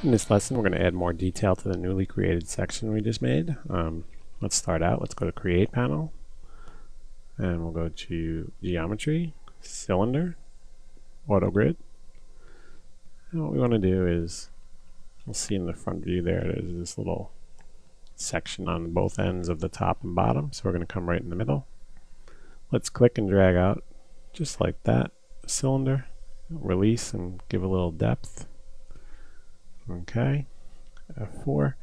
In this lesson, we're going to add more detail to the newly created section we just made. Let's start out. Let's go to Create Panel, and we'll go to Geometry, Cylinder, Auto Grid. And what we want to do is, we'll see in the front view there's this little section on both ends of the top and bottom, so we're going to come right in the middle. Let's click and drag out, just like that, a cylinder, release and give a little depth. Okay, F4,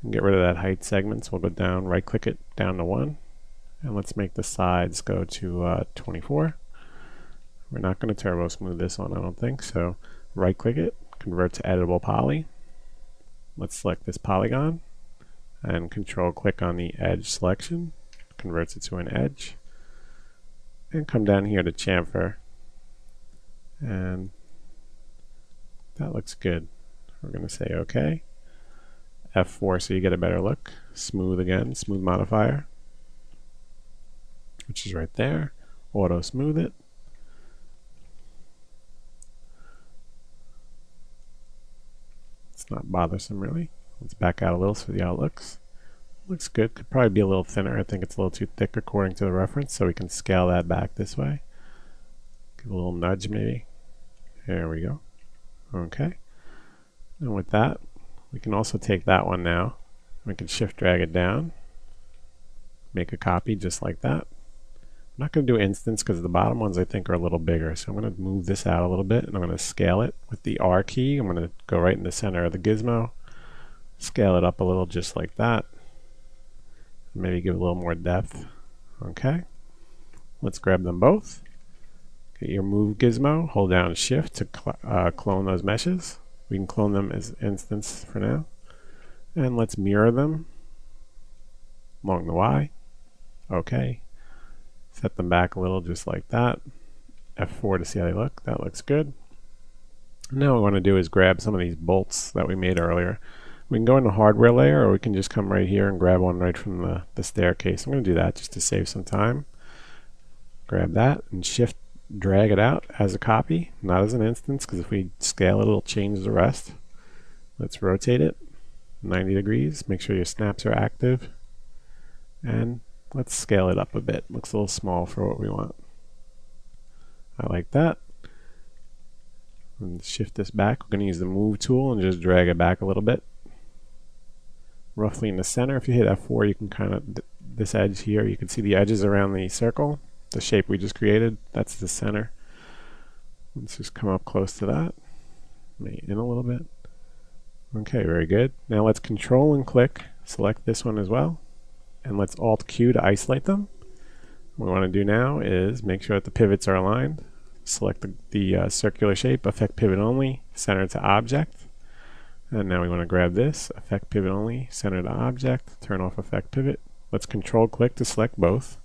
and get rid of that height segment, so we'll go down, right click it down to 1, and let's make the sides go to 24. We're not going to turbo smooth this one, I don't think, so right click it, convert to editable poly. Let's select this polygon and control click on the edge selection, converts it to an edge, and come down here to chamfer, and that looks good. We're going to say OK. F4 so you get a better look. Smooth again, smooth modifier, which is right there. Auto smooth it. It's not bothersome really. Let's back out a little so the how it looks. Looks good. Could probably be a little thinner. I think it's a little too thick according to the reference, so we can scale that back this way. Give a little nudge maybe. There we go. Okay. And with that, we can also take that one now. We can shift drag it down, make a copy just like that. I'm not going to do instance because the bottom ones I think are a little bigger, so I'm going to move this out a little bit and I'm going to scale it with the R key. I'm going to go right in the center of the gizmo, scale it up a little just like that, maybe give a little more depth. Okay, let's grab them both. Get your move gizmo, hold down shift to clone those meshes. We can clone them as instance for now. And let's mirror them along the Y. Okay. Set them back a little just like that. F4 to see how they look. That looks good. Now what we want to do is grab some of these bolts that we made earlier. We can go in the hardware layer, or we can just come right here and grab one right from the staircase. I'm going to do that just to save some time. Grab that and shift drag it out as a copy, not as an instance, because if we scale it, it'll change the rest. Let's rotate it 90 degrees. Make sure your snaps are active. And let's scale it up a bit. Looks a little small for what we want. I like that. And shift this back. We're going to use the move tool and just drag it back a little bit. Roughly in the center. If you hit F4, you can kind of, this edge here, you can see the edges around the circle. The shape we just created, that's the center. Let's just come up close to that. Maybe in a little bit. Okay, very good. Now let's control and click, select this one as well, and let's Alt Q to isolate them. What we want to do now is make sure that the pivots are aligned. Select the circular shape, affect pivot only, center to object. And now we want to grab this, affect pivot only, center to object, turn off affect pivot. Let's control click to select both.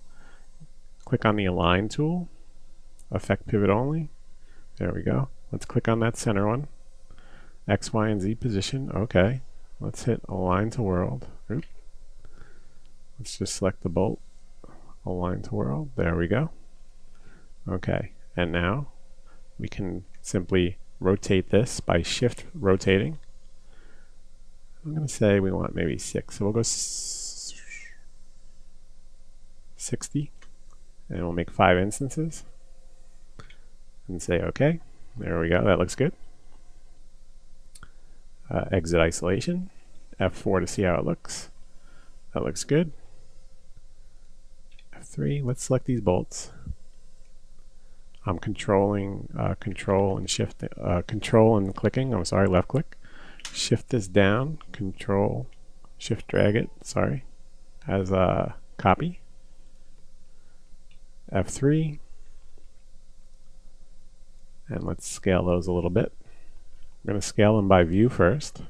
Click on the Align tool, affect pivot only. There we go. Let's click on that center one. X, Y, and Z position. Okay. Let's hit Align to World. Oop. Let's just select the bolt. Align to World. There we go. Okay. And now we can simply rotate this by shift rotating. I'm going to say we want maybe 6. So we'll go 60. And we'll make 5 instances and say OK. There we go. That looks good. Exit isolation. F4 to see how it looks. That looks good. F3. Let's select these bolts. I'm controlling control and shift, control and clicking. I'm sorry, left click. Shift this down. Control, shift drag it. Sorry, as a copy. F3, and let's scale those a little bit. I'm going to scale them by view first,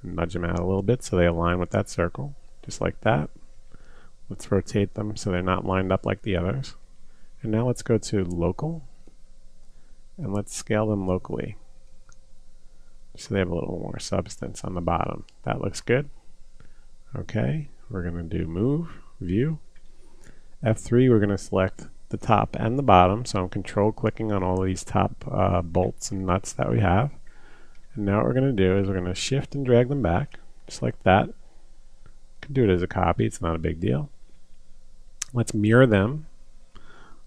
and nudge them out a little bit so they align with that circle, just like that. Let's rotate them so they're not lined up like the others. And now let's go to local, and let's scale them locally so they have a little more substance on the bottom. That looks good. Okay, we're going to do move, view. F3, we're going to select the top and the bottom, so I'm control clicking on all these top bolts and nuts that we have. And now what we're going to do is we're going to shift and drag them back, just like that. You can do it as a copy, it's not a big deal. Let's mirror them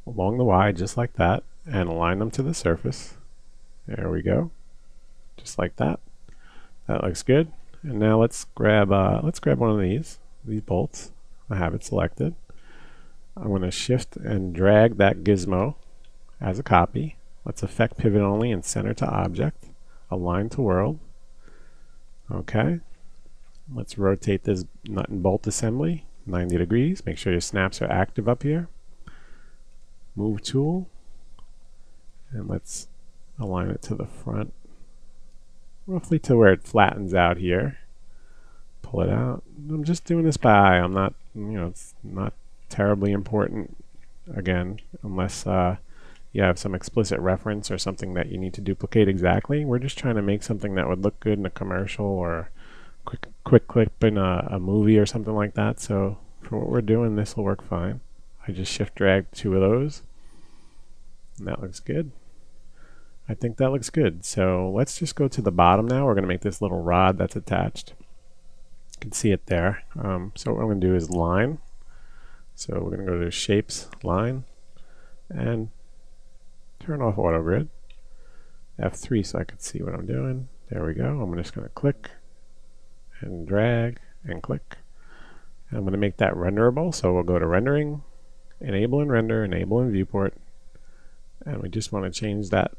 along the Y just like that and align them to the surface. There we go. Just like that. That looks good. And now let's grab one of these bolts. I have it selected. I'm going to shift and drag that gizmo as a copy. Let's affect pivot only and center to object. Align to world. Okay. Let's rotate this nut and bolt assembly 90 degrees. Make sure your snaps are active up here. Move tool. And let's align it to the front. Roughly to where it flattens out here. Pull it out. I'm just doing this by eye. I'm not, it's not terribly important, again, unless you have some explicit reference or something that you need to duplicate exactly. We're just trying to make something that would look good in a commercial or quick clip in a movie or something like that. So for what we're doing, this will work fine. I just shift drag 2 of those, and that looks good. I think that looks good. So let's just go to the bottom now. We're going to make this little rod that's attached. You can see it there. So what we're going to do is line. So we're going to go to Shapes, Line, and turn off Auto Grid. F3 so I can see what I'm doing. There we go. I'm just going to click and drag and click. And I'm going to make that renderable. So we'll go to Rendering, Enable and Render, Enable and Viewport. And we just want to change that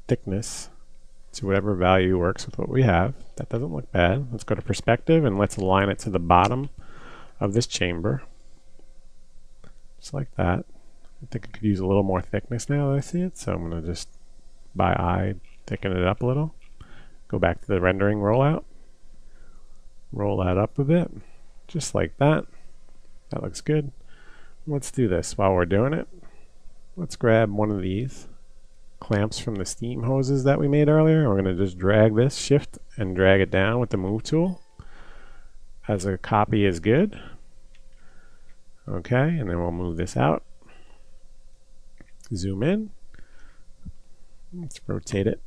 thickness to whatever value works with what we have. That doesn't look bad. Let's go to Perspective and let's align it to the bottom of this chamber. Just like that. I think I could use a little more thickness now that I see it, so I'm going to just, by eye, thicken it up a little. Go back to the rendering rollout. Roll that up a bit, just like that. That looks good. Let's do this while we're doing it. Let's grab one of these clamps from the steam hoses that we made earlier. We're going to just drag this, shift, and drag it down with the move tool. As a copy is good. Okay, and then we'll move this out. Zoom in. Let's rotate it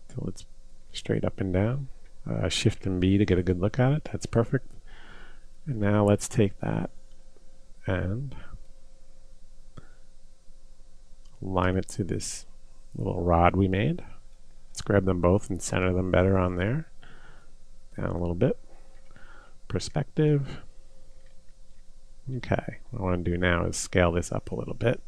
till it's straight up and down. Shift and B to get a good look at it. That's perfect. And now let's take that and line it to this little rod we made. Let's grab them both and center them better on there. Down a little bit. Perspective. Okay, what I want to do now is scale this up a little bit.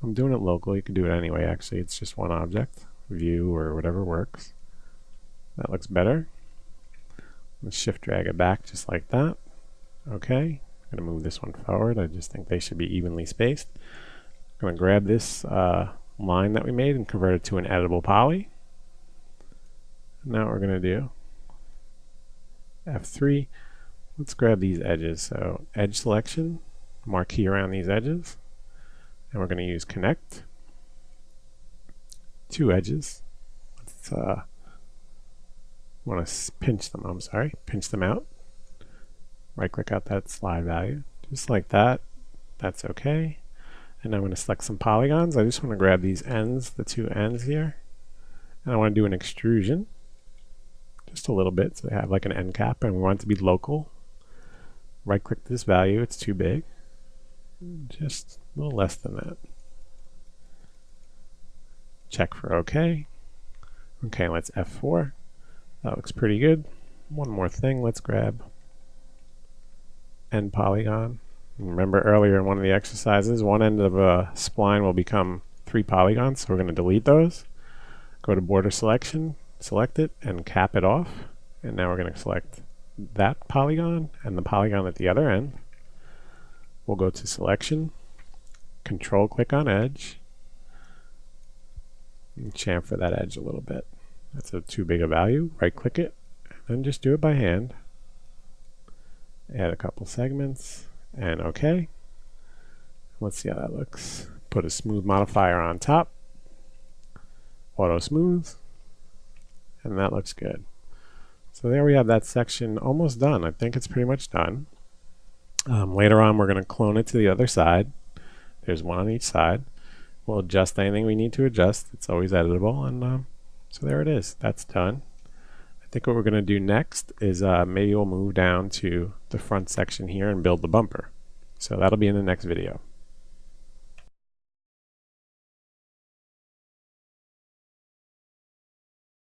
I'm doing it locally. You can do it anyway, actually. It's just one object, view, or whatever works. That looks better. Let's shift drag it back just like that. Okay, I'm going to move this one forward. I just think they should be evenly spaced. I'm going to grab this line that we made and convert it to an editable poly. Now what we're going to do, F3, let's grab these edges. So edge selection, marquee around these edges, and we're going to use connect. 2 edges. Let's want to pinch them. I'm sorry, pinch them out. Right click out that slide value, just like that. That's okay. And I'm going to select some polygons. I just want to grab these ends, the 2 ends here, and I want to do an extrusion. Just a little bit, so they have like an end cap, and we want it to be local. Right click this value, it's too big. Just a little less than that. Check for OK. Okay, let's F4. That looks pretty good. One more thing, let's grab end polygon. Remember earlier in one of the exercises, one end of a spline will become 3 polygons, so we're going to delete those. Go to border selection, select it, and cap it off. And now we're going to select that polygon and the polygon at the other end. We'll go to selection, control click on edge, and chamfer that edge a little bit. That's too big a value. Right click it, and just do it by hand. Add a couple segments, and OK. Let's see how that looks. Put a smooth modifier on top, auto smooth, and that looks good. So there we have that section almost done. I think it's pretty much done. Later on we're going to clone it to the other side. There's one on each side. we'll adjust anything we need to adjust. It's always editable, and so there it is. That's done. I think what we're going to do next is maybe we'll move down to the front section here and build the bumper. So that'll be in the next video.